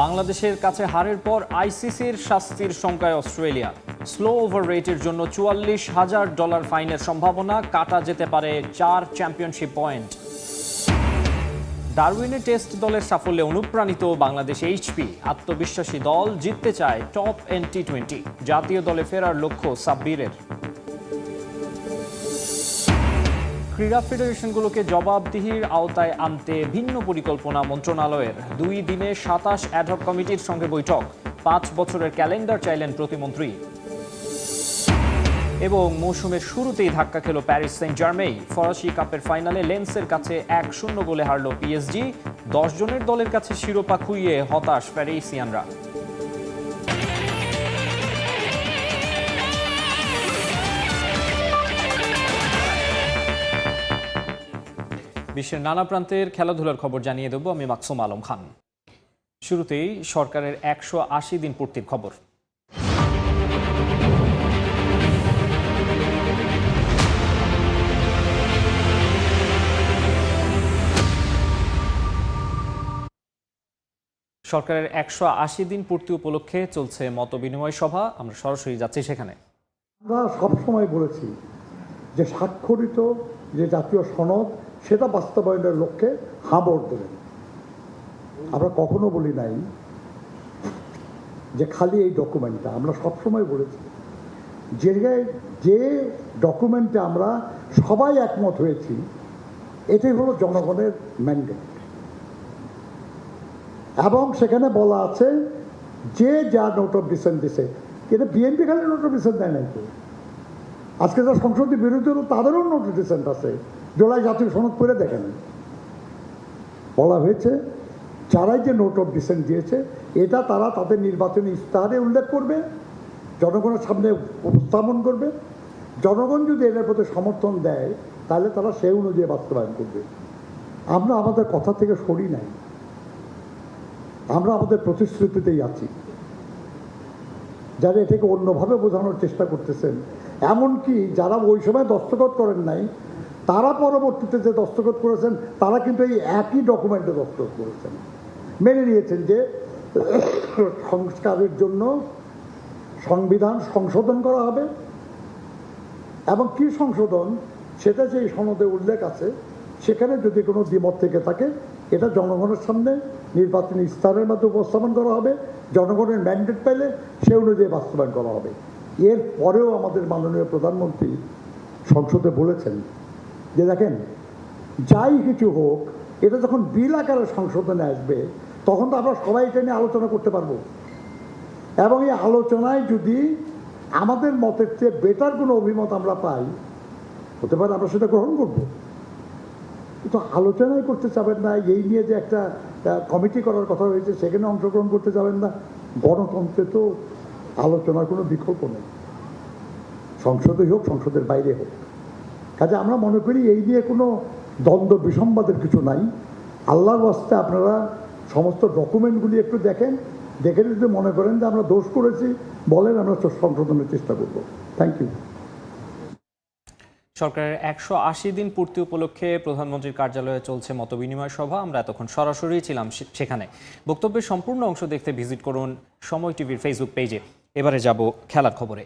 বাংলাদেশের কাছে হারের পর আইসিসির শাস্তির শঙ্কায় অস্ট্রেলিয়া। স্লো ওভার রেটের জন্য $44,000 ফাইনের সম্ভাবনা, কাটা যেতে পারে 4 চ্যাম্পিয়নশিপ পয়েন্ট। ডারউইনে টেস্ট দলের সাফল্যে অনুপ্রাণিত বাংলাদেশ এইচপি। আত্মবিশ্বাসী দল জিততে চায় টপ এন্ড টি20। জাতীয় দলে ফেরার লক্ষ্য সাব্বিরের। ক্রীড়া ফেডারেশনগুলোকে জবাবদিহির আওতায় আনতে ভিন্ন পরিকল্পনা মন্ত্রণালয়ের। 2 দিনে 27 অ্যাডহক কমিটির সঙ্গে বৈঠক। 5 বছরের ক্যালেন্ডার চাইলেন প্রতিমন্ত্রী। এবং মৌসুমের শুরুতেই ধাক্কা খেল প্যারিস সেন্ট জার্মেই। ফরাসি কাপের ফাইনালে লেন্সের কাছে 1-0 গোলে হারল পিএসজি। 10 জনের দলের কাছে শিরোপা খুইয়ে হতাশ প্যারিসিয়ানরা। বিশ্বের নানা প্রান্তের খেলাধুলার খবর জানিয়ে দেব আমি মাকসুম আলম খান। শুরুতেই সরকারের 180 দিন পূর্তির খবর। সরকারের 180 দিন পূর্তি উপলক্ষে চলছে মতবিনিময় সভা। আমরা সরাসরি যাচ্ছি সেখানে। আমরা সবসময় বলেছি যে স্বাক্ষরিত যে জাতীয় সনদ সেটা বাস্তবায়নের লক্ষ্যে হাবড় দেবেন। আমরা কখনো বলি নাই যে খালি এই ডকুমেন্টটা। আমরা সবসময় বলেছি যে ডকুমেন্টে আমরা সবাই একমত হয়েছি এটাই হলো জনগণের ম্যান্ডেট। এবং সেখানে বলা আছে যে যা নোট অফ ডিসেন্ট দিছে, কিন্তু বিএনপি খালি নোট অফ ডিসেন্ট দেয় নাই তো। আজকে যারা সংসদের বিরোধী হলো তাদেরও নোট অফ ডিসেন্ট আছে। জুলাই জাতীয় সনদ করে দেখেন, বলা হয়েছে যারাই যে নোট অফ ডিসেন্ট দিয়েছে এটা তারা তাদের নির্বাচনী ইস্তাহারে উল্লেখ করবে, জনগণের সামনে উপস্থাপন করবে। জনগণ যদি এটার প্রতি সমর্থন দেয় তাহলে তারা সেই অনুযায়ী বাস্তবায়ন করবে। আমরা আমাদের কথা থেকে সরি নাই, আমরা আমাদের প্রতিশ্রুতিতেই আছি। যারা এটাকে অন্যভাবে বোঝানোর চেষ্টা করতেছেন, এমনকি যারা ওই সময় দস্তখত করেন নাই তারা পরবর্তীতে যে দস্তখত করেছেন তারা কিন্তু এই একই ডকুমেন্টে দস্তখত করেছেন, মেনে নিয়েছেন যে সংস্কারের জন্য সংবিধান সংশোধন করা হবে। এবং কি সংশোধন সেটা যে সনদে উল্লেখ আছে, সেখানে যদি কোনো দ্বিমত থেকে থাকে এটা জনগণের সামনে নির্বাচনী ইস্তাহারের মাধ্যমে উপস্থাপন করা হবে। জনগণের ম্যান্ডেট পেলে সে অনুযায়ী বাস্তবায়ন করা হবে। এর পরেও আমাদের মাননীয় প্রধানমন্ত্রী সংসদে বলেছেন যে দেখেন, যাই কিছু হোক এটা যখন বিল আকারে সংশোধনে আসবে তখন তো আমরা সবাই এটা নিয়ে আলোচনা করতে পারবো। এবং এই আলোচনায় যদি আমাদের মতের চেয়ে বেটার কোনো অভিমত আমরা পাই, হতে পারে আমরা সেটা গ্রহণ করবো। কিন্তু আলোচনাই করতে চাবেন না, এই নিয়ে যে একটা কমিটি করার কথা হয়েছে সেখানে অংশগ্রহণ করতে যাবেন না। গণতন্ত্রে তো আলোচনার কোনো বিকল্প নেই, সংসদেই হোক সংসদের বাইরে হোক। কাজে আমরা মনে করি এই নিয়ে কোনো দ্বন্দ্ব বিসম্বাদের কিছু নাই। আল্লাহর ওয়াস্তে আপনারা সমস্ত ডকুমেন্টগুলি একটু দেখেন, দেখে যদি মনে করেন যে আমরা দোষ করেছি বলেন, আমরা সংশোধনের চেষ্টা করব। Thank you. সরকারের 180 দিন পূর্তি উপলক্ষে প্রধানমন্ত্রীর কার্যালয়ে চলছে মতবিনিময় সভা। আমরা এতক্ষণ সরাসরি ছিলাম সেখানে। বক্তব্যের সম্পূর্ণ অংশ দেখতে ভিজিট করুন সময় টিভির ফেসবুক পেজে। এবারে যাব খেলার খবরে।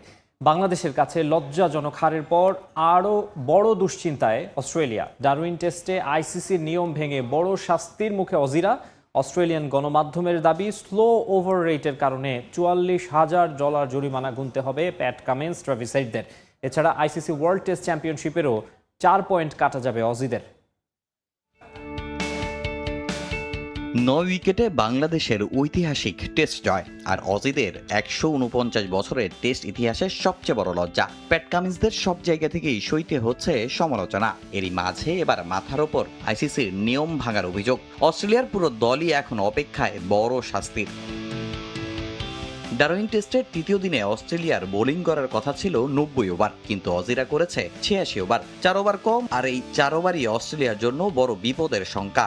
বাংলাদেশের কাছে লজ্জাজনক হারের পর আরও বড় দুশ্চিন্তায় অস্ট্রেলিয়া। ডারউইন টেস্টে আইসিসির নিয়ম ভেঙে বড় শাস্তির মুখে অজিরা। অস্ট্রেলিয়ান গণমাধ্যমের দাবি স্লো ওভার রেটের কারণে $44,000 জরিমানা গুনতে হবে প্যাট কামিন্স, ট্রাভিস হেডদের। এছাড়া আইসিসি ওয়ার্ল্ড টেস্ট চ্যাম্পিয়নশিপেরও 4 পয়েন্ট কাটা যাবে অজিদের। 9 উইকেটে বাংলাদেশের ঐতিহাসিক টেস্ট জয়, আর অজিদের 149 বছরের টেস্ট ইতিহাসের সবচেয়ে বড় লজ্জা। প্যাট কামিন্সদের সব জায়গা থেকেই সইতে হচ্ছে সমালোচনা। এরই মাঝে এবার মাথার ওপর আইসিসির নিয়ম ভাঙার অভিযোগ। অস্ট্রেলিয়ার পুরো দলই এখন অপেক্ষায় বড় শাস্তির। ডারউইন টেস্টের তৃতীয় দিনে অস্ট্রেলিয়ার বোলিং করার কথা ছিল 90 ওভার, কিন্তু অজিরা করেছে 86 ওভার, 4 ওভার কম। আর এই 4 ওভারই অস্ট্রেলিয়ার জন্য বড় বিপদের শঙ্কা।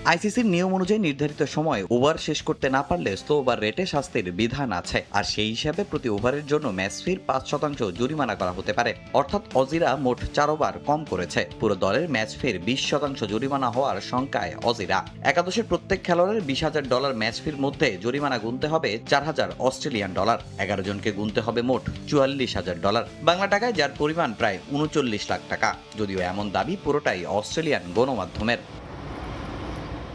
আইসিসির নিয়ম অনুযায়ী নির্ধারিত সময় ওভার শেষ করতে না পারলে স্লো ওভার রেটে শাস্তির বিধান আছে, আর সেই হিসাবে প্রতি ওভারের জন্য ম্যাচ ফির 5% জরিমানা করা হতে পারে। অর্থাৎ অজিরা মোট 4 ওভার কম করেছে, পুরো দলের ম্যাচ ফির 20% জরিমানা হওয়ার শঙ্কায় অজিরা। একাদশের প্রত্যেক খেলোয়াড়ের $20,000 ম্যাচ ফির মধ্যে জরিমানা গুনতে হবে $4,000 অস্ট্রেলিয়ান ডলার, 11 জনকে গুনতে হবে মোট $44,000 বাংলা টাকায়, যার পরিমাণ প্রায় 39 লাখ টাকা। যদিও এমন দাবি পুরোটাই অস্ট্রেলিয়ান গণমাধ্যমের।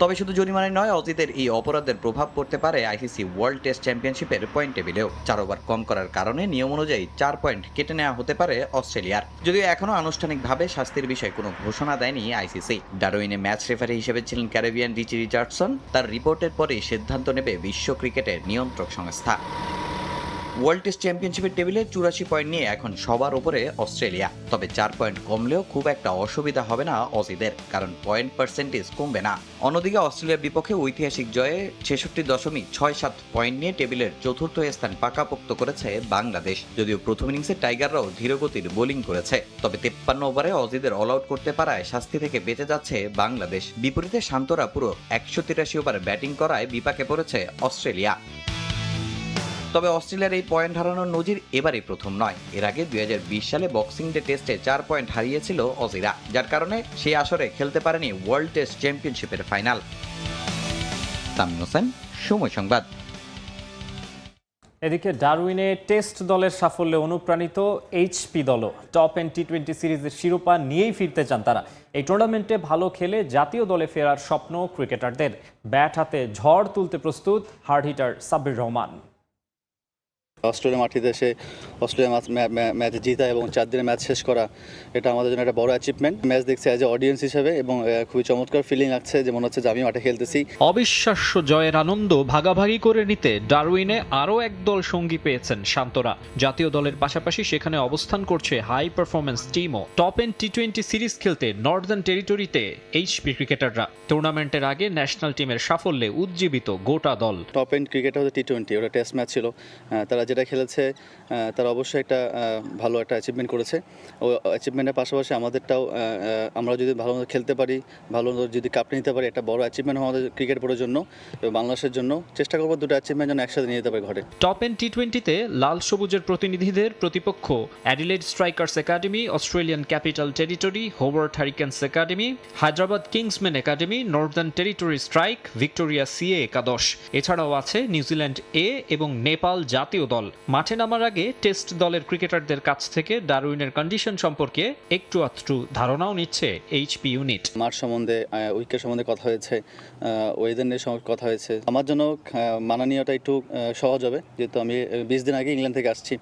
তবে শুধু জরিমানায় নয়, অজিদের এই অপরাধের প্রভাব পড়তে পারে আইসিসি ওয়ার্ল্ড টেস্ট চ্যাম্পিয়নশিপের পয়েন্ট টেবিলেও। 4 ওভার কম করার কারণে নিয়ম অনুযায়ী 4 পয়েন্ট কেটে নেওয়া হতে পারে অস্ট্রেলিয়ার। যদিও এখনও আনুষ্ঠানিকভাবে শাস্তির বিষয়ে কোনো ঘোষণা দেয়নি আইসিসি। ডারউইনে ম্যাচ রেফারি হিসেবে ছিলেন ক্যারিবিয়ান রিচি রিচার্ডসন। তার রিপোর্টের পরেই সিদ্ধান্ত নেবে বিশ্ব ক্রিকেটের নিয়ন্ত্রক সংস্থা। ওয়ার্ল্ড টেস্ট চ্যাম্পিয়নশিপের টেবিলে 84 পয়েন্ট নিয়ে এখন সবার উপরে অস্ট্রেলিয়া। তবে 4 পয়েন্ট কমলেও খুব একটা অসুবিধা হবে না অজিদের, কারণ পয়েন্ট পার্সেন্টেজ কমবে না। অন্যদিকে অস্ট্রেলিয়ার বিপক্ষে ঐতিহাসিক জয়ে 66.67 পয়েন্ট নিয়ে টেবিলের চতুর্থ স্থান পাকাপোক্ত করেছে বাংলাদেশ। যদিও প্রথম ইনিংসে টাইগাররাও ধীরগতির বোলিং করেছে, তবে 53 ওভারে অজিদের অল আউট করতে পারায় শাস্তি থেকে বেঁচে যাচ্ছে বাংলাদেশ। বিপরীতে শান্তরা পুরো 183 ওভার ব্যাটিং করায় বিপাকে পড়েছে অস্ট্রেলিয়া। তবে অস্ট্রেলিয়ার এই পয়েন্ট হারানোর নজির এবারই প্রথম নয়। এর আগে 2020 সালে বক্সিং ডে টেস্টে 4 পয়েন্ট হারিয়েছিল অজিরা, যার কারণে সেই আসরে খেলতে পারেনি ওয়ার্ল্ড টেস্ট চ্যাম্পিয়নশিপের ফাইনাল। তামিম হোসেন, সময় সংবাদ। এদিকে ডারউইনে টেস্ট দলের সাফল্যে অনুপ্রাণিত এইচপি দলও টপ এন্ড টি20 সিরিজের শিরোপা নিয়েই ফিরতে চান তারা। এই টুর্নামেন্টে ভালো খেলে জাতীয় দলে ফেরার স্বপ্ন ক্রিকেটারদের। ব্যাট হাতে ঝড় তুলতে প্রস্তুত hard hitter Sabbir Rahman. Australia মাটিতে এসে অস্ট্রেলিয়া ম্যাচ জিতা এবং 4 দিনের ম্যাচ শেষ করা, এটা আমাদের জন্য একটা বড় অ্যাচিভমেন্ট। ম্যাচ দেখছি অ্যাজ এ অডিয়েন্স হিসেবে এবং খুবই চমৎকার ফিলিং আসছে, যে মনে হচ্ছে যে আমি মাঠে খেলতেছি। অবিশ্বাস্য জয়ের আনন্দ ভাগাভাগি করে নিতে ডারউইনে আরও একদল সঙ্গী পেয়েছেন শান্তরা। জাতীয় দলের পাশাপাশি সেখানে অবস্থান করছে হাই পারফরম্যান্স টিমও। টপ এন্ড টি20 সিরিজ খেলতে নর্দার্ন টেরিটরিতে এইচপি ক্রিকেটাররা। টুর্নামেন্টের আগে ন্যাশনাল টিমের সাফল্যে উজ্জীবিত গোটা দল। টপ এন্ড ক্রিকেটার হচ্ছে টি20, ওটা টেস্ট ম্যাচ ছিল। তারা যেটা খেলেছে তারা অবশ্যই একটা ভালো একটা অ্যাচিভমেন্ট করেছে। ও অ্যাচিভমেন্টের পাশাপাশি আমাদেরটাও, আমরা যদি ভালো মতো খেলতে পারি, ভালো যদি কাপ নিতে পারি, একটা বড় অ্যাচিভমেন্ট আমাদের ক্রিকেট বোর্ডের জন্য এবং বাংলাদেশের জন্য। চেষ্টা করবো দুটো অ্যাচিভমেন্ট যেন একসাথে নিয়ে যেতে পারে ঘরে। টপ এন্ড টি20তে লাল সবুজের প্রতিনিধিদের প্রতিপক্ষ Adelaide strikers academy, Australian capital territory, Hobart Hurricanes academy, Hyderabad Kingsman academy, Northern territory strike, Victoria CA একাদশ। এছাড়াও আছে নিউজিল্যান্ড এ এবং নেপাল জাতীয় দল। মাঠে নামার আগে টেস্ট দলের ক্রিকেটারদের কাছ থেকে ডারউইনের কন্ডিশন সম্পর্কে একটু আধটু ধারণাও নিচ্ছে এইচপি ইউনিট। মাঠ সম্বন্ধে, উইকেট সম্বন্ধে কথা হয়েছে, ওয়েদার নিয়ে কথা হয়েছে। আমার জন্য মানানিয়াটা একটু সহজ হবে, যেহেতু আমি 20 দিন আগে ইংল্যান্ড থেকে আসছি।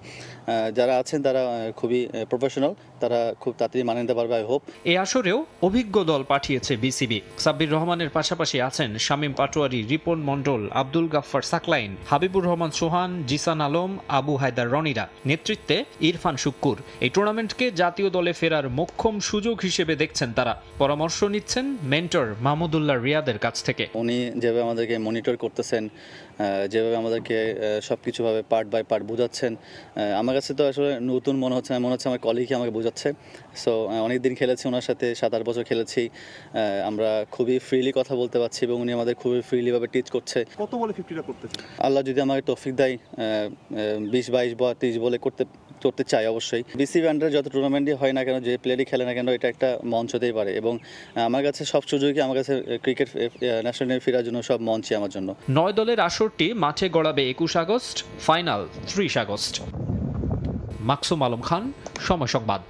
যারা আছেন তারা খুবই প্রফেশনাল, তারা খুব তাড়াতাড়ি মানিয়ে নিতে পারবে আই হোপ। এ আসরেও অভিজ্ঞ দল পাঠিয়েছে বিসিবি। সাব্বির রহমানের পাশাপাশি আছেন শামীম পাটোয়ারি, রিপন মণ্ডল, আব্দুল গাফফার সাকলাইন, হাবিবুর রহমান সোহান, জিসান আলম, আবু হায়দার রনিরা। নেতৃত্বে ইরফান শুক্কুর। এই টুর্নামেন্টকে জাতীয় দলে ফেরার মোক্ষম সুযোগ হিসেবে দেখছেন তারা। পরামর্শ নিচ্ছেন মেন্টর মাহমুদুল্লাহ রিয়াদের কাছ থেকে। উনি যেভাবে আমাদেরকে মনিটর করতেছেন, যেভাবে আমাদেরকে সব কিছুভাবে পার্ট বাই পার্ট বোঝাচ্ছেন, আমার কাছে তো আসলে নতুন মনে হচ্ছে না, মনে হচ্ছে আমার কলিগই আমাকে বোঝাচ্ছে। সো অনেক দিন খেলেছি ওনার সাথে, 7-8 বছর খেলেছি। আমরা খুবই ফ্রিলি কথা বলতে পারছি এবং উনি আমাদের খুবই ফ্রিলিভাবে টিচ করছে। কত বলে 50টা করতেছে? আল্লাহ যদি আমাকে তৌফিক দেয়, 20-22 বা 30 বলে করতে চাই অবশ্যই। বিসিবি আন্ডারে যত টুর্নামেন্টই হয় না কেন, যে প্লেয়ারই খেলে না কেন, এটা একটা মঞ্চ হতেই পারে এবং আমার কাছে সব সুযোগই, আমার কাছে ক্রিকেট ন্যাশনাল টিমে ফেরার জন্য সব মঞ্চই আমার জন্য। 9 দলের আসরটি মাঠে গড়াবে 21 August, final 30 August. Maksum Alam Khan, Somoy Sangbad.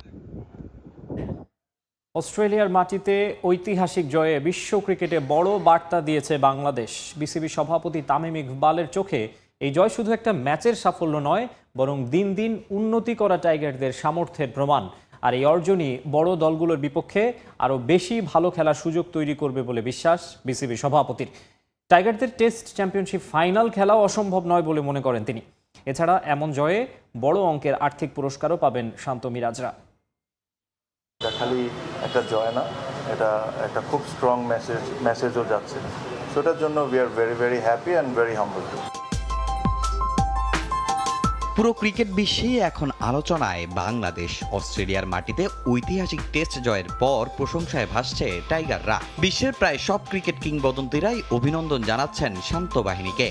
অস্ট্রেলিয়ার মাটিতে ঐতিহাসিক জয়ে বিশ্ব ক্রিকেটে বড় বার্তা দিয়েছে বাংলাদেশ। বিসিবি সভাপতি তামিম ইকবালের চোখে এই জয় শুধু একটা ম্যাচের সাফল্য নয়, বরং দিন দিন উন্নতি করা টাইগারদের সামর্থ্যের প্রমাণ। আর এই অর্জনই বড় দলগুলোর বিপক্ষে আরও বেশি ভালো খেলার সুযোগ তৈরি করবে বলে বিশ্বাস বিসিবি সভাপতির। টাইগারদের টেস্ট চ্যাম্পিয়নশিপ ফাইনাল খেলাও অসম্ভব নয় বলে মনে করেন তিনি। এছাড়া এমন জয়ে বড় অঙ্কের আর্থিক পুরস্কারও পাবেন শান্ত মিরাজরা। খালি একটা জয় না, এটা একটা খুব স্ট্রং মেসেজও যাচ্ছে। সেটার জন্য we are very very happy and very হাম্বল। পুরো ক্রিকেট বিশ্বেই এখন আলোচনায় বাংলাদেশ। অস্ট্রেলিয়ার মাটিতে ঐতিহাসিক টেস্ট জয়ের পর প্রশংসায় ভাসছে টাইগাররা। বিশ্বের প্রায় সব ক্রিকেট কিংবদন্তিরাই অভিনন্দন জানাচ্ছেন শান্ত বাহিনীকে।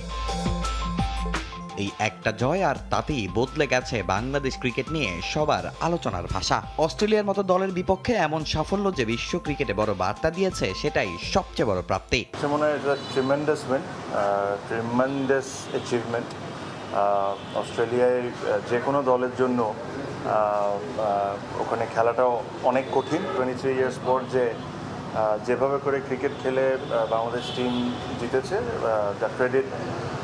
এই একটা জয় আর তাতেই বদলে গেছে বাংলাদেশ ক্রিকেট নিয়ে সবার আলোচনার ভাষা। অস্ট্রেলিয়ার মতো দলের বিপক্ষে এমন সাফল্য যে বিশ্ব ক্রিকেটে বড় বার্তা দিয়েছে, সেটাই সবচেয়ে বড় প্রাপ্তি। মনে হয় এটা ট্রিমেন্ডাস উইন, ট্রিমেন্ডাস অ্যাচিভমেন্ট। অস্ট্রেলিয়ায় যে কোনো দলের জন্য ওখানে খেলাটাও অনেক কঠিন। 23 ইয়ার্স পর যেভাবে করে ক্রিকেট খেলে বাংলাদেশ টিম জিতেছে, the credit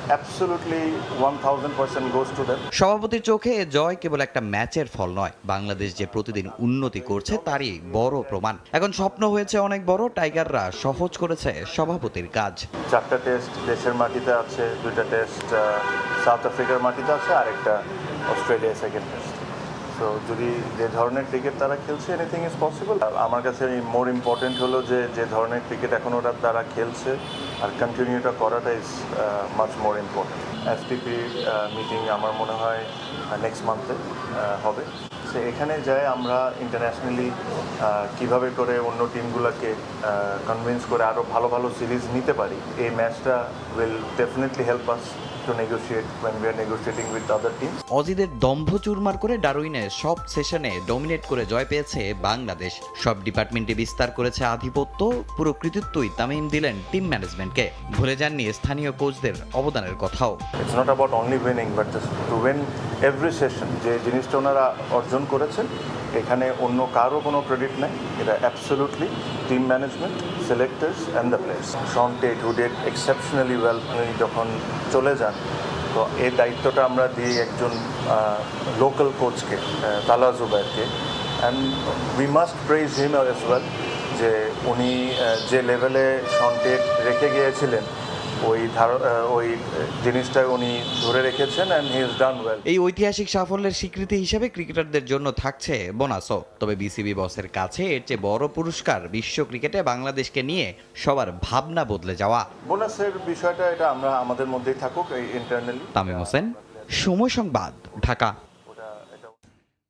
absolutely 1000% goes to them. সভাপতির চোখে এ জয় কেবল একটা ম্যাচের ফল নয়, বাংলাদেশ যে প্রতিদিন উন্নতি করছে তারই বড় প্রমাণ। এখন স্বপ্ন হয়েছে অনেক বড়, টাইগাররা সহজ করেছে সভাপতির কাজ। 4টা টেস্ট দেশের মাটিতে আছে, 2টা টেস্ট সাউথ আফ্রিকার মাটিতে আছে, আরেকটা অস্ট্রেলিয়া সেকেন্ড টেস্ট। তো যদি যে ধরনের ক্রিকেট তারা খেলছে, এনিথিং ইজ পসিবল। আমার কাছে মোর ইম্পর্টেন্ট হলো যে ধরনের ক্রিকেট এখন ওরা তারা খেলছে আর কন্টিনিউটা করাটা is much more important. STP meeting আমার মনে হয় নেক্সট মান্থে হবে। সো এখানে যাই আমরা ইন্টারন্যাশনালি কিভাবে করে অন্য টিমগুলোকে কনভিন্স করে আরও ভালো ভালো সিরিজ নিতে পারি, এই ম্যাচটা will definitely help us to negotiate when we are negotiating with other teams. অজিদের দম্ভ চুরমার করে ডারউইনের সব সেশনে ডমিনেট করে জয় পেয়েছে বাংলাদেশ। সব ডিপার্টমেন্টে বিস্তার করেছে আধিপত্য। পুরো কৃতিত্বই তামিম দিলেন টিম ম্যানেজমেন্টকে। ভুলে যাননি স্থানীয় কোচদের অবদানের কথাও। It's not about only winning, but just to win every session. যে জিনিসটা ওনারা অর্জন করেছেন, এখানে অন্য কারো কোনো ক্রেডিট নেই। এটা absolutely team management, selectors and the players. Shaun Tait who did exceptionally well যখন চলে যান, তো এই দায়িত্বটা আমরা দিই একজন লোকাল কোচকে, তালা জুবাইরকে। And we must praise him as well, যে উনি যে লেভেলে শন টেট রেখে গিয়েছিলেন, ওই জিনিসটা উনি ধরে রেখেছেন and he is done well. এই ঐতিহাসিক সাফল্যের স্বীকৃতি হিসেবে ক্রিকেটারদের জন্য থাকছে বোনাসও। তবে বিসিবি বসের কাছে এর চেয়ে বড় পুরস্কার বিশ্ব ক্রিকেটে বাংলাদেশকে নিয়ে সবার ভাবনা বদলে যাওয়া। বোনাসের বিষয়টা এটা আমরা আমাদের মধ্যেই থাকুক ইন্টারনালি। তামিম হোসেন, সময় সংবাদ, ঢাকা।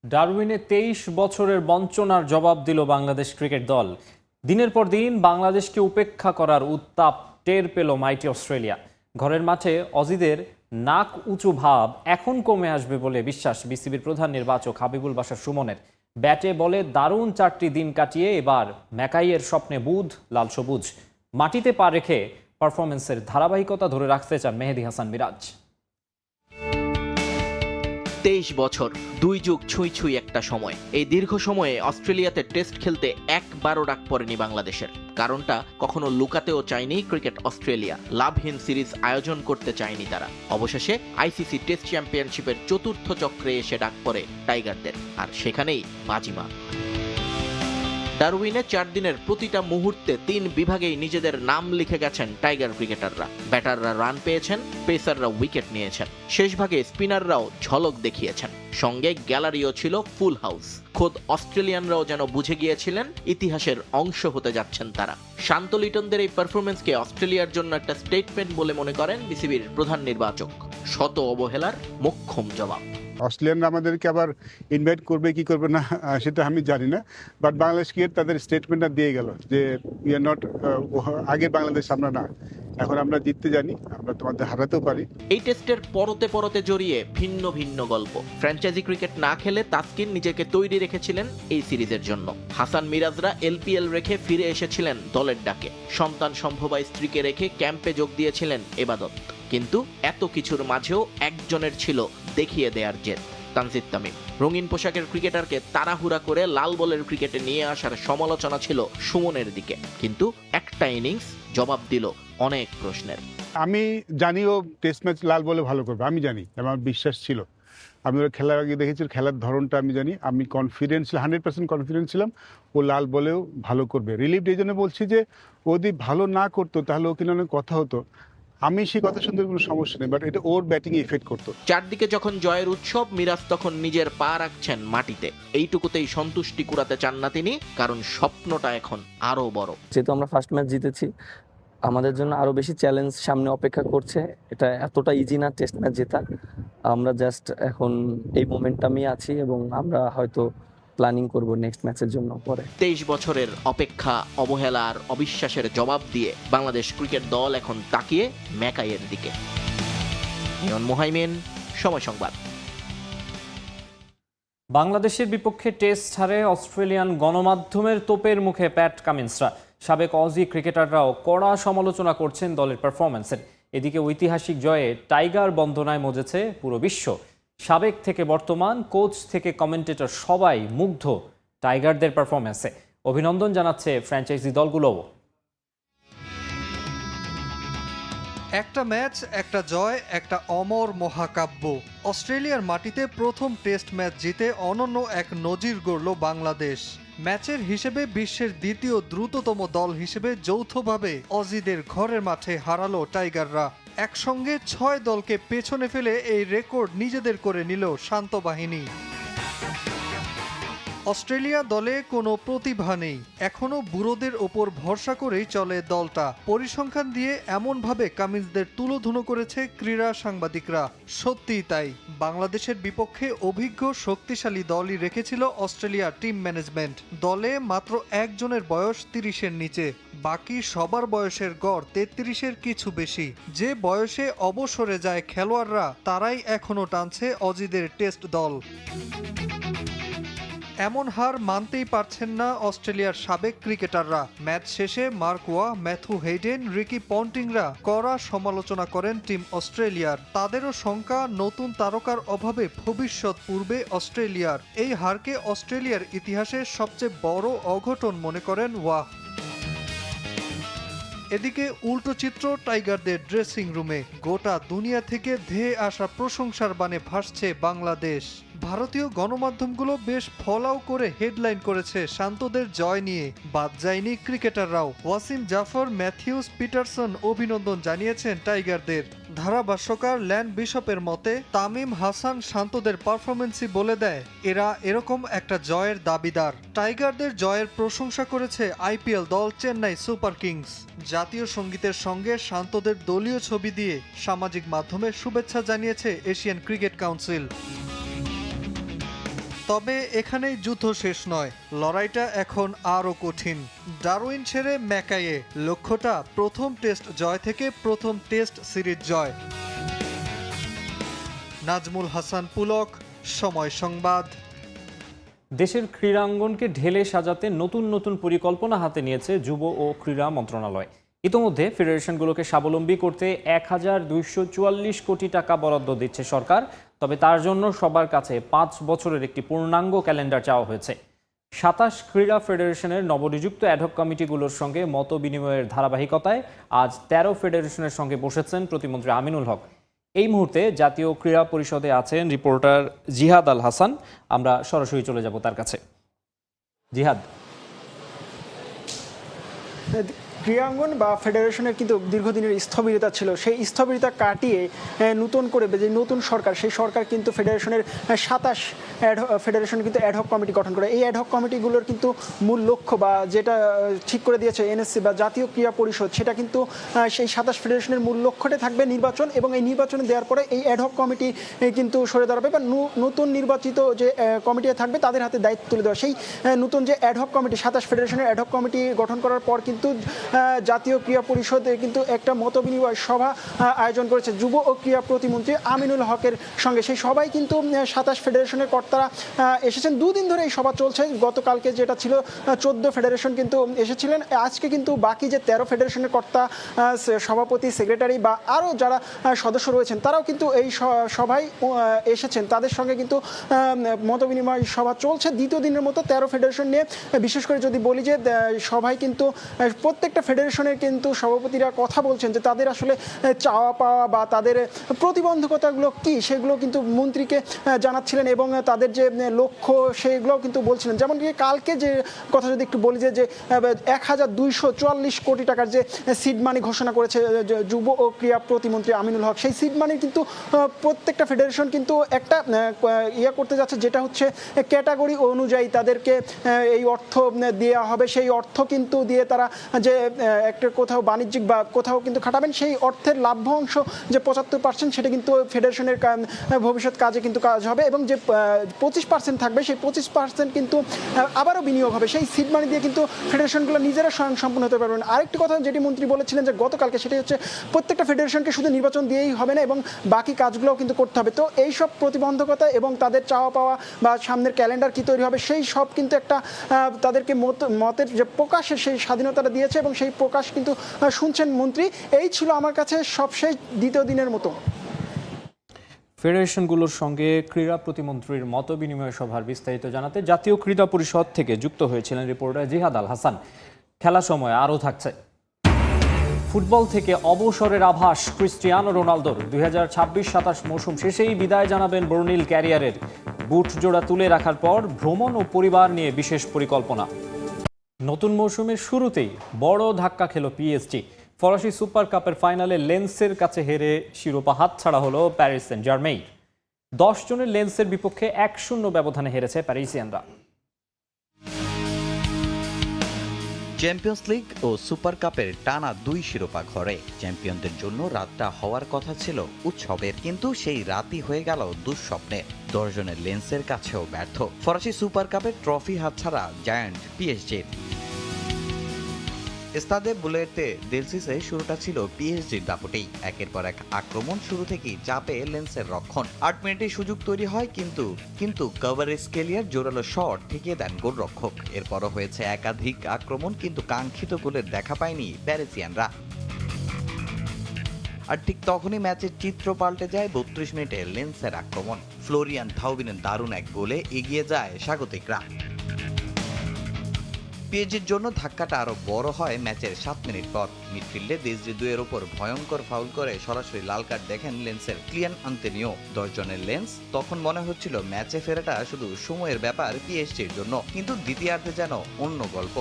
ডারউইনে 23 বছরের বঞ্চনার জবাব দিল বাংলাদেশ ক্রিকেট দল। দিনের পর দিন বাংলাদেশকে উপেক্ষা করার উত্তাপ টের পেল মাইটি অস্ট্রেলিয়া। ঘরের মাঠে অজিদের নাক উঁচু ভাব এখন কমে আসবে বলে বিশ্বাস বিসিবির প্রধান নির্বাচক হাবিবুল বাশার সুমনের। ব্যাটে বলে দারুণ 4টি দিন কাটিয়ে এবার ম্যাকাইয়ের স্বপ্নে বুধ লাল সবুজ। মাটিতে পা রেখে পারফরমেন্সের ধারাবাহিকতা ধরে রাখতে চান মেহেদী হাসান মিরাজ। 23 বছর, 2 যুগ ছুঁই ছুঁই একটা সময়। এই দীর্ঘ সময়ে অস্ট্রেলিয়াতে টেস্ট খেলতে একবারও ডাক পড়েনি বাংলাদেশের। কারণটা কখনো লুকাতেও চায়নি ক্রিকেট অস্ট্রেলিয়া। লাভহীন সিরিজ আয়োজন করতে চায়নি তারা। অবশেষে আইসিসি টেস্ট চ্যাম্পিয়নশিপের 4র্থ চক্রে এসে ডাক পড়ে টাইগারদের, আর সেখানেই বাজিমা। ডারউইনে 4 দিনের প্রতিটা মুহূর্তে 3 বিভাগেই নিজেদের নাম লিখে গেছেন টাইগার ক্রিকেটাররা। ব্যাটাররা রান পেয়েছেন, পেসাররা উইকেট নিয়েছেন, শেষ ভাগে স্পিনাররাও ঝলক দেখিয়েছেন। সঙ্গে গ্যালারিও ছিল ফুল হাউস। খোদ অস্ট্রেলিয়ানরাও যেন বুঝে গিয়েছিলেন ইতিহাসের অংশ হতে যাচ্ছেন তারা। শান্ত লিটনদের এই পারফরমেন্সকে অস্ট্রেলিয়ার জন্য একটা স্টেটমেন্ট বলে মনে করেন বিসিবির প্রধান নির্বাচক। শত অবহেলার মোক্ষম জবাব। অস্ট্রেলিয়ানরা আমাদেরকে আবার ইনভাইট করবে কি করবে না সেটা আমি জানি না, বাট বাংলাদেশ ক্রিকেট তাদের স্টেটমেন্টটা দিয়ে গেল যে উই আর নট, আগের বাংলাদেশ আমরা না, এখন আমরা জিততে জানি, আমরা তোমাদের হারাতেও পারি। এই টেস্টের পরতে পরতে জড়িয়ে ভিন্ন ভিন্ন গল্প। ফ্র্যাঞ্চাইজি ক্রিকেট না খেলে তাসকিন নিজেকে তৈরি রেখেছিলেন এই সিরিজের জন্য। হাসান মিরাজরা এলপিএল রেখে ফিরে এসেছিলেন দলের ডাকে। সন্তান সম্ভবা স্ত্রীকে রেখে ক্যাম্পে যোগ দিয়েছিলেন এবাদত। কিন্তু এত কিছুর মাঝেও একজনের ছিল দেখিয়ে দেয়ার জেদ, তানজিদ তামিম। রঙিন পোশাকের ক্রিকেটারকে তাড়াহুড়া করে লাল বলের ক্রিকেটে নিয়ে আসার সমালোচনা ছিল সুমনের দিকে, কিন্তু একটা ইনিংস জবাব দিল অনেক প্রশ্নের। আমি জানিও টেস্ট ম্যাচ লাল বলে ভালো করবে, আমি জানি, আমার বিশ্বাস ছিল। আমি ওরা খেলার আগে দেখেছি, খেলার ধরনটা আমি জানি, আমি কনফিডেন্স 100% কনফিডেন্স ছিলাম ও লাল বলেও ভালো করবে। রিলিফ এই জন্য বলছি যে ও যদি ভালো না করতো তাহলে ও কিনা অনেক কথা হতো। আমি সেই কথা শুনতে কোনো সমস্যা নেই, বাট এটা ওর ব্যাটিং এফেক্ট করতো। চারদিকে যখন জয়ের উৎসব, মিরাজ তখন নিজের পা রাখছেন মাটিতে। এইটুকুতেই সন্তুষ্টি কুড়াতে চান না তিনি, কারণ স্বপ্নটা এখন আরো বড়। যেহেতু আমরা ফার্স্ট ম্যাচ জিতেছি, আমাদের জন্য আরো বেশি চ্যালেঞ্জ সামনে অপেক্ষা করছে। এটা এতটা ইজি না টেস্ট ম্যাচ জেতা। আমরা জাস্ট এখন এই মোমেন্টামই আছি এবং আমরা হয়তো প্ল্যানিং করব নেক্সট ম্যাচের জন্য পরে। 23 বছরের অপেক্ষা, অবহেলা আর অবিশ্বাসের জবাব দিয়ে বাংলাদেশ ক্রিকেট দল এখন তাকিয়ে ম্যাকাইয়ের দিকে। নিয়ন মুহাইমিন, সময় সংবাদ। বাংলাদেশের বিপক্ষে টেস্ট হারে অস্ট্রেলিয়ান গণমাধ্যমের তোপের মুখে প্যাট কামিন্সরা। সাবেক অজি ক্রিকেটাররাও কড়া সমালোচনা করছেন দলের পারফরম্যান্সের। এদিকে ঐতিহাসিক জয়ে টাইগার বন্দনায় মজেছে পুরো বিশ্ব। সাবেক থেকে বর্তমান, কোচ থেকে কমেন্টেটর সবাই মুগ্ধ টাইগারদের পারফরম্যান্সে। অভিনন্দন জানাচ্ছে ফ্র্যাঞ্চাইজি দলগুলোও। একটা ম্যাচ, একটা জয়, একটা অমর মহাকাব্য। অস্ট্রেলিয়ার মাটিতে প্রথম টেস্ট ম্যাচ জিতে অনন্য এক নজির গড়ল বাংলাদেশ। ম্যাচের হিসেবে বিশ্বের দ্বিতীয় দ্রুততম দল হিসেবে যৌথভাবে অজিদের ঘরের মাঠে হারালো টাইগাররা। একসঙ্গে 6 দলকে পেছনে ফেলে এই রেকর্ড নিজেদের করে নিল শান্ত বাহিনী। অস্ট্রেলিয়া দলে কোনো প্রতিভা নেই, এখনো বুড়োদের ওপর ভরসা করেই চলে দলটা। পরিসংখ্যান দিয়ে এমনভাবে কামিন্সদের তুলোধুনো করেছে ক্রীড়া সাংবাদিকরা। সত্যিই তাই, বাংলাদেশের বিপক্ষে অভিজ্ঞ শক্তিশালী দলই রেখেছিল অস্ট্রেলিয়া টিম ম্যানেজমেন্ট। দলে মাত্র একজনের বয়স 30-এর নিচে, বাকি সবার বয়সের গড় 33-এর কিছু বেশি। যে বয়সে অবসরে যায় খেলোয়াড়রা, তারাই এখনো টানছে অজিদের টেস্ট দল। এমন হার মানতেই পারছেন না অস্ট্রেলিয়ার সাবেক ক্রিকেটাররা। ম্যাচ শেষে মার্ক ওয়া, ম্যাথু হেইডেন, রিকি পন্টিংরা কড়া সমালোচনা করেন টিম অস্ট্রেলিয়ার। তাদেরও শঙ্কা, নতুন তারকার অভাবে ভবিষ্যৎ পূর্বে অস্ট্রেলিয়ার। এই হারকে অস্ট্রেলিয়ার ইতিহাসে সবচেয়ে বড় অঘটন মনে করেন ওয়া। এদিকে উল্টো চিত্র টাইগারদের ড্রেসিং রুমে। গোটা দুনিয়া থেকে ধেয়ে আসা প্রশংসার বাণে ভাসছে বাংলাদেশ। ভারতীয় গণমাধ্যমগুলো বেশ ফলাও করে হেডলাইন করেছে শান্তদের জয় নিয়ে। বাদ যায়নি ক্রিকেটাররাও। ওয়াসিম জাফর, ম্যাথিউস, পিটারসন অভিনন্দন জানিয়েছেন টাইগারদের। ধারাভাষ্যকার ল্যান্ড বিশপের মতে, তামিম হাসান শান্তদের পারফরমেন্সই বলে দেয় এরা এরকম একটা জয়ের দাবিদার। টাইগারদের জয়ের প্রশংসা করেছে আইপিএল দল চেন্নাই সুপার কিংস। জাতীয় সঙ্গীতের সঙ্গে শান্তদের দলীয় ছবি দিয়ে সামাজিক মাধ্যমে শুভেচ্ছা জানিয়েছে এশিয়ান ক্রিকেট কাউন্সিল। তবে এখানেই যুদ্ধ শেষ নয়, লড়াইটা এখন আরও কঠিন। ডারউইন ছেড়ে ম্যাকাইয়ে, লক্ষ্যটা প্রথম টেস্ট জয় থেকে প্রথম টেস্ট সিরিজ জয়। নাজমুল হাসান পুলক, সময় সংবাদ। দেশের ক্রীড়াঙ্গনকে ঢেলে সাজাতে নতুন নতুন পরিকল্পনা হাতে নিয়েছে যুব ও ক্রীড়া মন্ত্রণালয়। ইতোমধ্যে ফেডারেশনগুলোকে স্বাবলম্বী করতে 1244 কোটি টাকা বরাদ্দ দিচ্ছে সরকার। তবে তার জন্য সবার কাছে 5 বছরের একটি পূর্ণাঙ্গ ক্যালেন্ডার চাওয়া হয়েছে। 27 ক্রীড়া ফেডারেশনের নবনিযুক্ত অ্যাডহক কমিটিগুলোর সঙ্গে মত বিনিময়ের ধারাবাহিকতায় আজ 13 ফেডারেশনের সঙ্গে বসেছেন প্রতিমন্ত্রী আমিনুল হক। এই মুহূর্তে জাতীয় ক্রীড়া পরিষদে আছেন রিপোর্টার জিহাদ আল হাসান। আমরা সরাসরি চলে যাব তার কাছে। জিহাদ, ক্রীড়াঙ্গন বা ফেডারেশনের কিন্তু দীর্ঘদিনের স্থবিরতা ছিল, সেই স্থবিরতা কাটিয়ে নতুন করে যে নতুন সরকার, সেই সরকার কিন্তু ফেডারেশনের 27 ফেডারেশন কিন্তু অ্যাডহক কমিটি গঠন করে। এই অ্যাডহক কমিটিগুলোর কিন্তু মূল লক্ষ্য বা যেটা ঠিক করে দিয়েছে এনএসসি বা জাতীয় ক্রীড়া পরিষদ, সেটা কিন্তু সেই 27 ফেডারেশনের মূল লক্ষ্যটা থাকবে নির্বাচন, এবং এই নির্বাচনে দেওয়ার পরে এই অ্যাডহক কমিটি কিন্তু সরে দাঁড়াবে বা নতুন নির্বাচিত যে কমিটি থাকবে তাদের হাতে দায়িত্ব তুলে দেওয়া। সেই নতুন যে অ্যাডহক কমিটি, 27 ফেডারেশনের অ্যাডহক কমিটি গঠন করার পর কিন্তু জাতীয় ক্রীড়া পরিষদে কিন্তু একটা মতবিনিময় সভা আয়োজন করেছে যুব ও ক্রীড়া প্রতিমন্ত্রী আমিনুল হকের সঙ্গে। সেই সবাই কিন্তু 27 ফেডারেশনের কর্তারা এসেছেন। 2 দিন ধরে এই সভা চলছে। গতকালকে যেটা ছিল 14 ফেডারেশন কিন্তু এসেছিলেন। আজকে কিন্তু বাকি যে 13 ফেডারেশনের কর্তা, সভাপতি, সেক্রেটারি বা আরও যারা সদস্য রয়েছেন তারাও কিন্তু এই সভায় এসেছেন। তাদের সঙ্গে কিন্তু মতবিনিময় সভা চলছে দ্বিতীয় দিনের মতো 13 ফেডারেশন নিয়ে। বিশেষ করে যদি বলি যে সভায় কিন্তু প্রত্যেকটা ফেডারেশনের কিন্তু সভাপতিরা কথা বলছেন যে তাদের আসলে চাওয়া পাওয়া বা তাদের প্রতিবন্ধকতাগুলো কি সেগুলো কিন্তু মন্ত্রীকে জানাচ্ছিলেন, এবং তাদের যে লক্ষ্য সেগুলো কিন্তু বলছিলেন। যেমন কি কালকে যে কথা যদি একটু বলি যে 1244 কোটি টাকার যে সিড মানি ঘোষণা করেছে যুব ও ক্রীড়া প্রতিমন্ত্রী আমিনুল হক, সেই সিড মানি কিন্তু প্রত্যেকটা ফেডারেশন কিন্তু একটা করতে যাচ্ছে, যেটা হচ্ছে ক্যাটাগরি অনুযায়ী তাদেরকে এই অর্থ দেওয়া হবে। সেই অর্থ কিন্তু দিয়ে তারা যে একটা কোথাও বাণিজ্যিক বা কোথাও কিন্তু খাটাবেন, সেই অর্থের লভ্যাংশ যে 75% সেটা কিন্তু ফেডারেশনের ভবিষ্যৎ কাজে কিন্তু কাজ হবে, এবং যে 25% থাকবে সেই 25% কিন্তু আবারও বিনিয়োগ হবে, সেই সিড মানি দিয়ে কিন্তু ফেডারেশনগুলো নিজেরা স্বয়ংসম্পূর্ণ হতে পারবেন। আরেকটি কথা যেটি মন্ত্রী বলেছিলেন যে গতকালকে, সেটি হচ্ছে প্রত্যেকটা ফেডারেশনকে শুধু নির্বাচন দিয়েই হবে না এবং বাকি কাজগুলোও কিন্তু করতে হবে। তো এই সব প্রতিবন্ধকতা এবং তাদের চাওয়া পাওয়া বা সামনের ক্যালেন্ডার কি তৈরি হবে, সেই সব কিন্তু একটা তাদেরকে মতের যে প্রকাশের সেই স্বাধীনতাটা দিয়েছে এবং সেই প্রকাশ কিন্তু শুনছেন মন্ত্রী। এই ছিল আমার কাছে সবশেষ দ্বিতীয় দিনের মতো। ফেডারেশনগুলোর সঙ্গে ক্রীড়া প্রতিমন্ত্রীর মত বিনিময় সভার বিস্তারিত জানাতে জাতীয় ক্রীড়া পরিষদ থেকে যুক্ত হয়েছিলেন রিপোর্টার জিহাদ আল হাসান। খেলা সময় আরও থাকছে। ফুটবল থেকে অবসরের আভাস ক্রিস্টিয়ানো রোনালদোর। 2026-27 মৌসুম শেষেই বিদায় জানাবেন বর্ণিল ক্যারিয়ারের। বুট জোড়া তুলে রাখার পর ভ্রমণ ও পরিবার নিয়ে বিশেষ পরিকল্পনা। নতুন মৌসুমের শুরুতেই বড় ধাক্কা খেল পিএসজি। ফরাসি সুপার কাপের ফাইনালে লেন্সের কাছে হেরে শিরোপা হাতছাড়া হলো প্যারিস সেন্ট জার্মেইন। 10 জনের লেন্সের বিপক্ষে 1-0 ব্যবধানে হেরেছে প্যারিসিয়ানরা। চ্যাম্পিয়ন্স লিগ ও সুপার কাপের টানা 2 শিরোপা ঘরে চ্যাম্পিয়নদের জন্য রাতটা হওয়ার কথা ছিল উৎসবের, কিন্তু সেই রাতই হয়ে গেল দুঃস্বপ্নে। 10 জনের লেন্সের কাছেও ব্যর্থ। ফরাসি সুপার কাপের ট্রফি হাতছাড়া জায়ান্ট পিএসজির। স্তাদে বুলেতে দেলসিসে শুরুটা ছিল পিএসজির দাপটেই। একের পর এক আক্রমণ, শুরু থেকেই চাপে লেন্সের রক্ষণ। 8 মিনিটে সুযোগ তৈরি হয়, কিন্তু কভারেজকেলিয়ার জোরালো শট ঠেকিয়ে দেন গোলরক্ষক। এরপরও হয়েছে একাধিক আক্রমণ, কিন্তু কাঙ্ক্ষিত গোলের দেখা পায়নি প্যারিসিয়ানরা। আর ঠিক তখনই ম্যাচের চিত্র পাল্টে যায় 32 মিনিটে লেন্সের আক্রমণ। ফ্লোরিয়ান থাউবিনের দারুণ এক গোলে এগিয়ে যায় স্বাগতিকরা। পিএসজির জন্য ধাক্কাটা আরো বড় হয় ম্যাচের 7 মিনিট পর। মিডফিল্ডে দেশজি দুয়ের ওপর ভয়ঙ্কর ফাউল করে সরাসরি লাল কার্ড দেখেন লেন্সের ক্লিয়ান আন্তোনিও। 10 জনের লেন্স। তখন মনে হচ্ছিল ম্যাচে ফেরাটা শুধু সময়ের ব্যাপার পিএসজির জন্য, কিন্তু দ্বিতীয়ার্ধে যেন অন্য গল্প।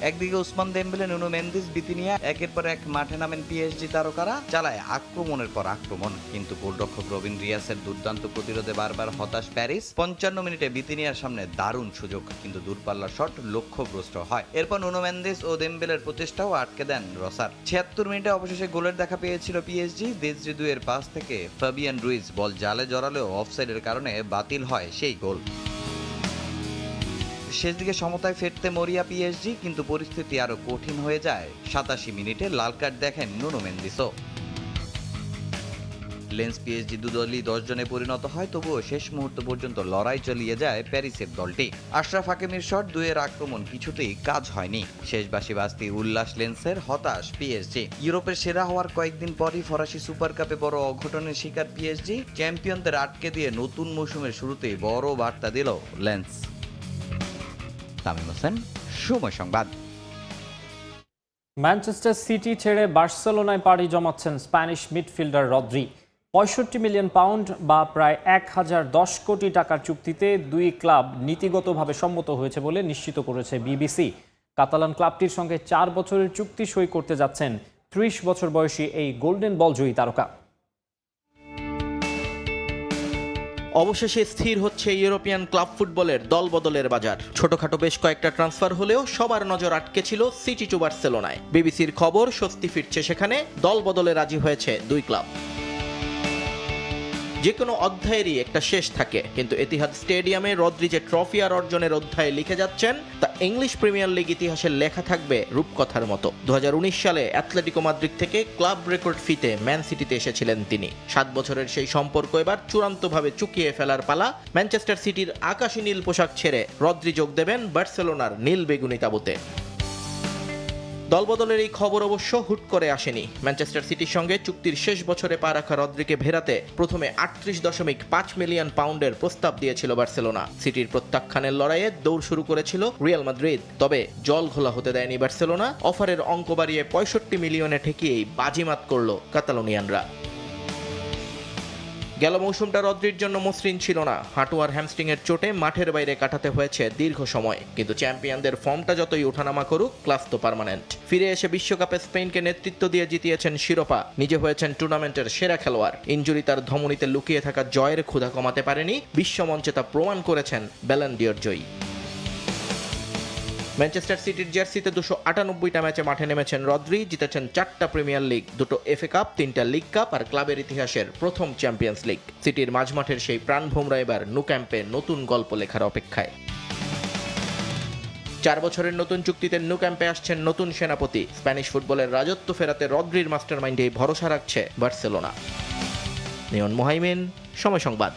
একদিকে ওসমান দেমবেলে, নুনো মেন্দিস, বিতিনিয়া একের পর এক মাঠে নামেন পিএসজি তারকারা, চালায় আক্রমণের পর আক্রমণ। কিন্তু গোলরক্ষক রবিন রিয়াসের দুর্দান্ত প্রতিরোধে বারবার হতাশ প্যারিস। 55 মিনিটে বিতিনিয়ার সামনে দারুণ সুযোগ, কিন্তু দূরপাল্লার শট লক্ষ্যভ্রষ্ট হয়। এরপর নুনো মেন্দিস ও দেমবেলের প্রচেষ্টাও আটকে দেন রসার। 76 মিনিটে অবশেষে গোলের দেখা পেয়েছিল পিএসজি। দেশজি দুয়ের পাস থেকে ফাবিয়ান রুইজ বল জালে জড়ালেও অফসাইডের কারণে বাতিল হয় সেই গোল। শেষ দিকে সমতায় ফিরতে মরিয়া পিএসজি, কিন্তু পরিস্থিতি আরো কঠিন হয়ে যায়। 87 মিনিটে লাল কার্ড দেখেন নুনো মেন্দিসও। লেন্স পিএসজি দুদলই 10 জনে পরিণত হয়, তবুও শেষ মুহূর্ত পর্যন্ত লড়াই চালিয়ে যায় প্যারিসের দলটি। আশরাফ হাকিমের শট, দুয়ের আক্রমণ কিছুতেই কাজ হয়নি। শেষ বাঁশি বাজতে উল্লাস লেন্সের, হতাশ পিএসজি। ইউরোপের সেরা হওয়ার কয়েকদিন পরই ফরাসি সুপার কাপে বড় অঘটনের শিকার পিএসজি। চ্যাম্পিয়নদের আটকে দিয়ে নতুন মৌসুমের শুরুতেই বড় বার্তা দিল লেন্স। তামিম হোসেন, সময় সংবাদ। ম্যানচেস্টার সিটি ছেড়ে বার্সেলোনায় পাড়ি জমাচ্ছেন Spanish midfielder Rodri. 65 million pound বা প্রায় 1010 কোটি টাকার চুক্তিতে 2 ক্লাব নীতিগতভাবে সম্মত হয়েছে বলে নিশ্চিত করেছে বিবিসি। কাতালান ক্লাবটির সঙ্গে 4 বছরের চুক্তি সই করতে যাচ্ছেন 30 বছর বয়সী এই গোল্ডেন বল জয়ী তারকা। অবশেষে স্থির হচ্ছে ইউরোপিয়ান ক্লাব ফুটবলের দলবদলের বাজার। ছোটখাটো বেশ কয়েকটা ট্রান্সফার হলেও সবার নজর আটকে ছিল সিটি টু বার্সেলোনায়। বিবিসির খবর, স্বস্তি ফিরছে সেখানে। দলবদলে রাজি হয়েছে 2 ক্লাব। যে কোনো অধ্যায়েরই একটা শেষ থাকে, কিন্তু এতিহাদ স্টেডিয়ামে রদ্রি যে ট্রফি আর অর্জনের অধ্যায়ে লিখে যাচ্ছেন, তা ইংলিশ প্রিমিয়ার লিগ ইতিহাসে লেখা থাকবে রূপকথার মতো। 2019 সালে অ্যাথলেটিকো মাদ্রিদ থেকে ক্লাব রেকর্ড ফিতে ম্যান সিটিতে এসেছিলেন তিনি। 7 বছরের সেই সম্পর্ক এবার চূড়ান্তভাবে চুকিয়ে ফেলার পালা। ম্যানচেস্টার সিটির আকাশী নীল পোশাক ছেড়ে রদ্রি যোগ দেবেন বার্সেলোনার নীল বেগুনি তাঁবুতে। দলবদলের এই খবর অবশ্য হুট করে আসেনি। ম্যানচেস্টার সিটির সঙ্গে চুক্তির শেষ বছরে পা রাখা রদ্রিকে ভেড়াতে প্রথমে 38.5 মিলিয়ন পাউন্ডের প্রস্তাব দিয়েছিল বার্সেলোনা। সিটির প্রত্যাখ্যানের লড়াইয়ে দৌড় শুরু করেছিল রিয়াল মাদ্রিদ, তবে জল ঘোলা হতে দেয়নি বার্সেলোনা। অফারের অঙ্ক বাড়িয়ে 65 মিলিয়নে ঠেকিয়েই বাজিমাত করল কাতালোনিয়ানরা। গেল মৌসুমটা রদ্রির জন্য মসৃণ ছিল না। হাঁটু আর হ্যামস্ট্রিং এর চোটে মাঠের বাইরে কাটাতে হয়েছে দীর্ঘ সময়, কিন্তু চ্যাম্পিয়নদের ফর্মটা যতই ওঠানামা করুক, ক্লাস তো পার্মানেন্ট। ফিরে এসে বিশ্বকাপে স্পেনকে নেতৃত্ব দিয়ে জিতিয়েছেন শিরোপা, নিজে হয়েছেন টুর্নামেন্টের সেরা খেলোয়াড়। ইনজুরি তার ধমনীতে লুকিয়ে থাকা জয়ের ক্ষুধা কমাতে পারেনি, বিশ্বমঞ্চে তা প্রমাণ করেছেন ব্যালন ডিওর জয়ী। ম্যানচেস্টার সিটির জার্সিতে 298টা ম্যাচে মাঠে নেমেছেন রদ্রি, জিতেছেন 4টা প্রিমিয়ার লিগ, 2টো FA কাপ, 3টা লিগ কাপ আর ক্লাবের ইতিহাসের প্রথম চ্যাম্পিয়ন্স লিগ। সিটির মাঝমাঠের সেই প্রাণভোমরা এবার ন্যু ক্যাম্পে নতুন গল্প লেখার অপেক্ষায়। 4 বছরের নতুন চুক্তিতে ন্যু ক্যাম্পে আসছেন নতুন সেনাপতি। স্প্যানিশ ফুটবলের রাজত্ব ফেরাতে রদ্রির মাস্টারমাইন্ডে ভরসা রাখছে বার্সেলোনা। নিয়ন মোহাইমিন, সময় সংবাদ।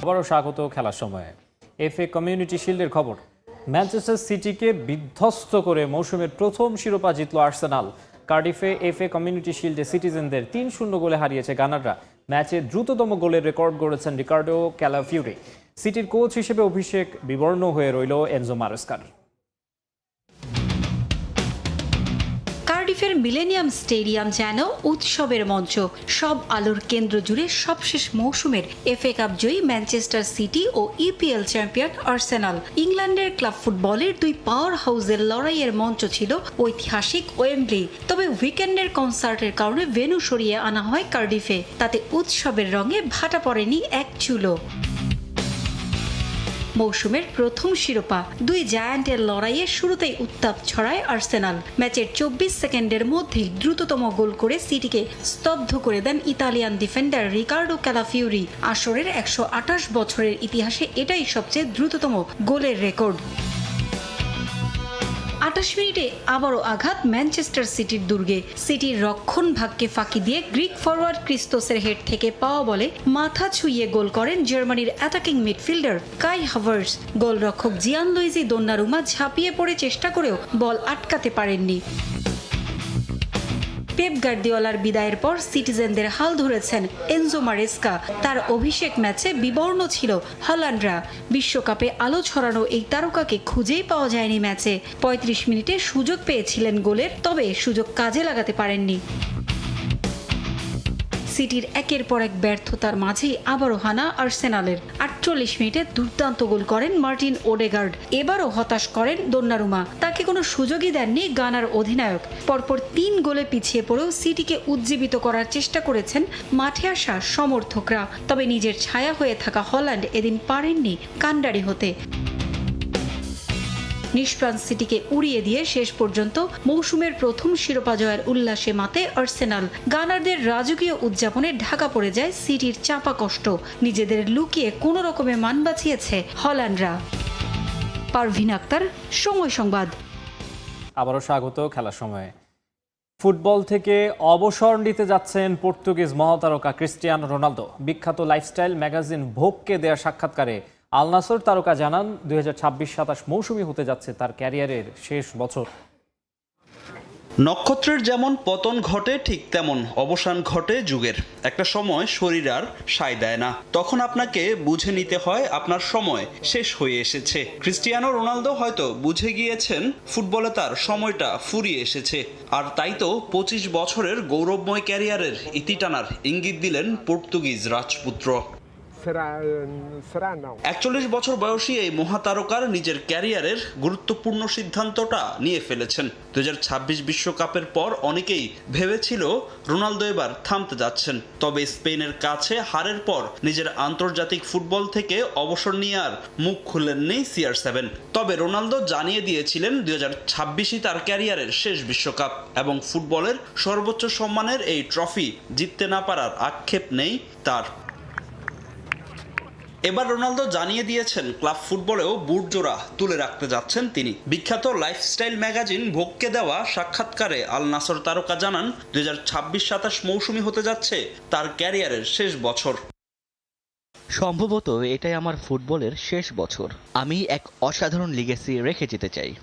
আবারও স্বাগত খেলার সময়ে। FA কমিউনিটি শিল্ডের খবর। ম্যানচেস্টার সিটিকে বিধ্বস্ত করে মৌসুমের প্রথম শিরোপা জিতল আর্সেনাল। কার্ডিফে FA কমিউনিটি শিল্ডে সিটিজেনদের 3-0 গোলে হারিয়েছে গানাররা। ম্যাচে দ্রুততম গোলের রেকর্ড গড়েছেন রিকার্ডো ক্যালাফিউরি। সিটির কোচ হিসেবে অভিষেক বিবর্ণ হয়ে রইল এনজো মারেস্কার। কার্ডিফের মিলেনিয়াম স্টেডিয়াম যেন উৎসবের মঞ্চ। সব আলোর কেন্দ্র জুড়ে সবশেষ মৌসুমের FA কাপ জয়ী ম্যানচেস্টার সিটি ও EPL চ্যাম্পিয়ন আর্সেনাল। ইংল্যান্ডের ক্লাব ফুটবলের দুই পাওয়ার হাউসের লড়াইয়ের মঞ্চ ছিল ঐতিহাসিক ওয়েম্বলি। তবে উইকেন্ডের কনসার্টের কারণে ভেন্যু সরিয়ে আনা হয় কার্ডিফে। তাতে উৎসবের রঙে ভাটা পড়েনি এক চুলো। মৌসুমের প্রথম শিরোপা, দুই জায়ান্টের লড়াইয়ে শুরুতেই উত্তাপ ছড়ায় আর্সেনাল। ম্যাচের 24 সেকেন্ডের মধ্যেই দ্রুততম গোল করে সিটিকে স্তব্ধ করে দেন ইতালিয়ান ডিফেন্ডার রিকার্ডো ক্যালাফিউরি। আসরের 128 বছরের ইতিহাসে এটাই সবচেয়ে দ্রুততম গোলের রেকর্ড। 28 মিনিটে আবারও আঘাত ম্যানচেস্টার সিটির দুর্গে। সিটির রক্ষণ ভাগকে ফাঁকি দিয়ে গ্রিক ফরওয়ার্ড ক্রিস্তোসের হেড থেকে পাওয়া বলে মাথা ছুঁয়ে গোল করেন জার্মানির অ্যাটাকিং মিডফিল্ডার কাই হাভার্টজ। গোলরক্ষক জিয়ানলুইজি দোন্নারুমা ঝাঁপিয়ে পড়ে চেষ্টা করেও বল আটকাতে পারেননি। পেপ গার্দিওলার বিদায়ের পর সিটিজেনদের হাল ধরেছেন এনজো মারেস্কা। তার অভিষেক ম্যাচে বিবর্ণ ছিল হল্যান্ডরা। বিশ্বকাপে আলো ছড়ানো এই তারকাকে খুঁজেই পাওয়া যায়নি ম্যাচে। 35 মিনিটে সুযোগ পেয়েছিলেন গোলের, তবে সুযোগ কাজে লাগাতে পারেননি। সিটির একের পর এক ব্যর্থতার মাঝেই আবারও হানা আর্সেনালের। 48 মিনিটে দুর্দান্ত গোল করেন মার্টিন ওডেগার্ড। এবারও হতাশ করেন দোন্নারুমা। তাকে কোনো সুযোগই দেননি গানার অধিনায়ক। পরপর 3 গোলে পিছিয়ে পড়েও সিটিকে উজ্জীবিত করার চেষ্টা করেছেন মাঠে আসা সমর্থকরা। তবে নিজের ছায়া হয়ে থাকা হল্যান্ড এদিন পারেননি কান্ডারি হতে। নিষ্প্রাণ সিটিকে উড়িয়ে দিয়ে শেষ পর্যন্ত মৌসুমের প্রথম শিরোপা জয়ের উল্লাসে মাতে আর্সেনাল। গানারদের রাজকীয় উদযাপনে ঢাকা পড়ে যায় সিটির চাপা কষ্ট। নিজেদের লুকিয়ে কোনো রকমে মান বাঁচিয়েছে হল্যান্ডরা। পারভিন আক্তার, সময় সংবাদ। আবারও স্বাগত খেলার সময়ে। ফুটবল থেকে অবসর নিতে যাচ্ছেন পর্তুগিজ মহাতারকা ক্রিস্টিয়ানো রোনালদো। বিখ্যাত লাইফস্টাইল ম্যাগাজিন ভোগকে দেয়া সাক্ষাৎকারে আল নাসর তারকা জানান 2026-27 মৌসুমই হতে যাচ্ছে তার ক্যারিয়ারের শেষ বছর। নক্ষত্রের যেমন পতন ঘটে, ঠিক তেমন অবসান ঘটে যুগের। একটা সময় শরীর আর সায় দেয় না, তখন আপনাকে বুঝে নিতে হয় আপনার সময় শেষ হয়ে এসেছে। ক্রিস্টিয়ানো রোনালদো হয়তো বুঝে গিয়েছেন ফুটবলে তার সময়টা ফুরিয়ে এসেছে। আর তাই তো 25 বছরের গৌরবময় ক্যারিয়ারের ইতি টানার ইঙ্গিত দিলেন পর্তুগিজ রাজপুত্র। 41 বছর বয়সী এই মহাতারকার নিজের ক্যারিয়ারের গুরুত্বপূর্ণ সিদ্ধান্তটা নিয়ে ফেলেছেন। 2026 বিশ্বকাপের পর অনেকেই ভেবেছিল রোনালদো এবার থামতে যাচ্ছেন। তবে স্পেনের কাছে হারের পর নিজের আন্তর্জাতিক ফুটবল থেকে অবসর নিয়ে আর মুখ খুললেননি CR7। তবে রোনালদো জানিয়ে দিয়েছিলেন 2026ই তার ক্যারিয়ারের শেষ বিশ্বকাপ এবং ফুটবলের সর্বোচ্চ সম্মানের এই ট্রফি জিততে না পারার আক্ষেপ নেই তার। এবার রোনালদো জানিয়ে দিয়েছেন ক্লাব ফুটবলেও বুটজোড়া তুলে রাখতে যাচ্ছেন তিনি। বিখ্যাত লাইফস্টাইল ম্যাগাজিন ভোগকে দেওয়া সাক্ষাৎকারে আল নাসর তারকা জানান 2026-27 মৌসুমই হতে যাচ্ছে তার ক্যারিয়ারের শেষ বছর। সম্ভবত এটাই আমার ফুটবলের শেষ বছর। আমি এক অসাধারণ লিগেসি রেখে যেতে চাই।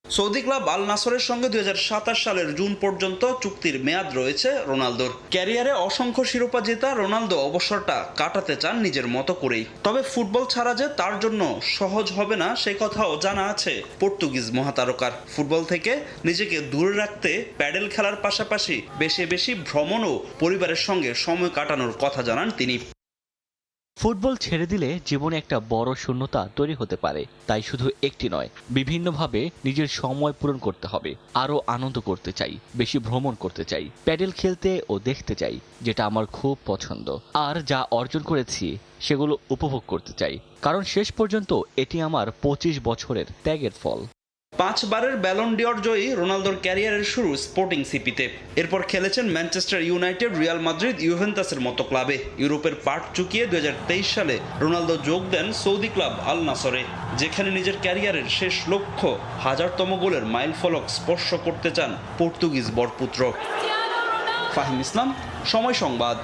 সৌদি ক্লাব আল নাসরের সঙ্গে 2027 সালের জুন পর্যন্ত চুক্তির মেয়াদ রয়েছে রোনালদোর। ক্যারিয়ারে অসংখ্য শিরোপা জেতা রোনালদো অবসরটা কাটাতে চান নিজের মতো করেই। তবে ফুটবল ছাড়া যে তার জন্য সহজ হবে না সে কথাও জানা আছে পর্তুগিজ মহাতারকার। ফুটবল থেকে নিজেকে দূরে রাখতে প্যাডেল খেলার পাশাপাশি বেশি বেশি ভ্রমণ ও পরিবারের সঙ্গে সময় কাটানোর কথা জানান তিনি। ফুটবল ছেড়ে দিলে জীবনে একটা বড় শূন্যতা তৈরি হতে পারে, তাই শুধু একটি নয়, বিভিন্নভাবে নিজের সময় পূরণ করতে হবে। আরও আনন্দ করতে চাই, বেশি ভ্রমণ করতে চাই, প্যাডেল খেলতে ও দেখতে চাই, যেটা আমার খুব পছন্দ। আর যা অর্জন করেছি সেগুলো উপভোগ করতে চাই, কারণ শেষ পর্যন্ত এটি আমার 25 বছরের ত্যাগের ফল। 5 বারের ব্যালন ডিওর জয়ী রোনালদোর ক্যারিয়ারের শুরু স্পোর্টিং সিপিতে। এরপর খেলেছেন ম্যানচেস্টার ইউনাইটেড, রিয়াল মাদ্রিদ, ইউভেন্টাসের মতো ক্লাবে। ইউরোপের পাট চুকিয়ে 2023 সালে রোনালদো যোগ দেন সৌদি ক্লাব আল নাসরে, যেখানে নিজের ক্যারিয়ারের শেষ লক্ষ্য 1000তম গোলের মাইলফলক স্পর্শ করতে চান পর্তুগিজ বরপুত্র। ফাহিম ইসলাম, সময় সংবাদ।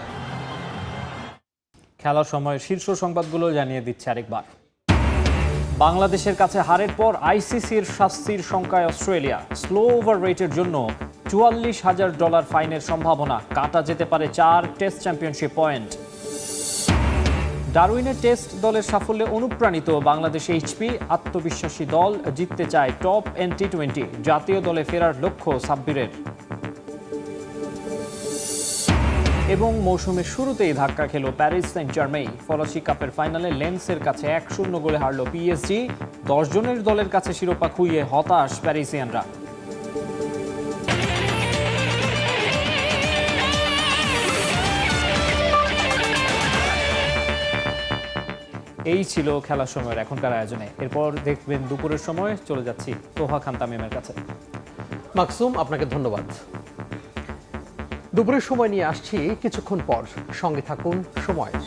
খেলার সময় শীর্ষ সংবাদগুলো জানিয়ে দিচ্ছে আরেকবার। বাংলাদেশের কাছে হারের পর আইসিসির শাস্তির শঙ্কায় অস্ট্রেলিয়া। স্লো ওভার রেটের জন্য $44,000 ফাইনের সম্ভাবনা। কাটা যেতে পারে 4 টেস্ট চ্যাম্পিয়নশিপ পয়েন্ট। ডারউইনের টেস্ট দলের সাফল্যে অনুপ্রাণিত বাংলাদেশ এইচপি। আত্মবিশ্বাসী দল, জিততে চায় টপ T20। জাতীয় দলে ফেরার লক্ষ্য সাব্বিরের। এবং মৌসুমের শুরুতেই ধাক্কা খেল প্যারিস সেন্ট জার্মেই। ফরাসি কাপের ফাইনালে লেন্সের কাছে 1-0 গোলে হারল পিএসজি। 10 জনের দলের কাছে শিরোপা খুইয়ে হতাশ প্যারিসিয়ানরা। এই ছিল খেলার সময়ের এখনকার আয়োজনে। এরপর দেখবেন দুপুরের সময়। চলে যাচ্ছি তোহা খান তামিমের কাছে। মাকসুম, আপনাকে ধন্যবাদ। দুপুরের সময় নিয়ে আসছি কিছুক্ষণ পর, সঙ্গে থাকুন সময়ের।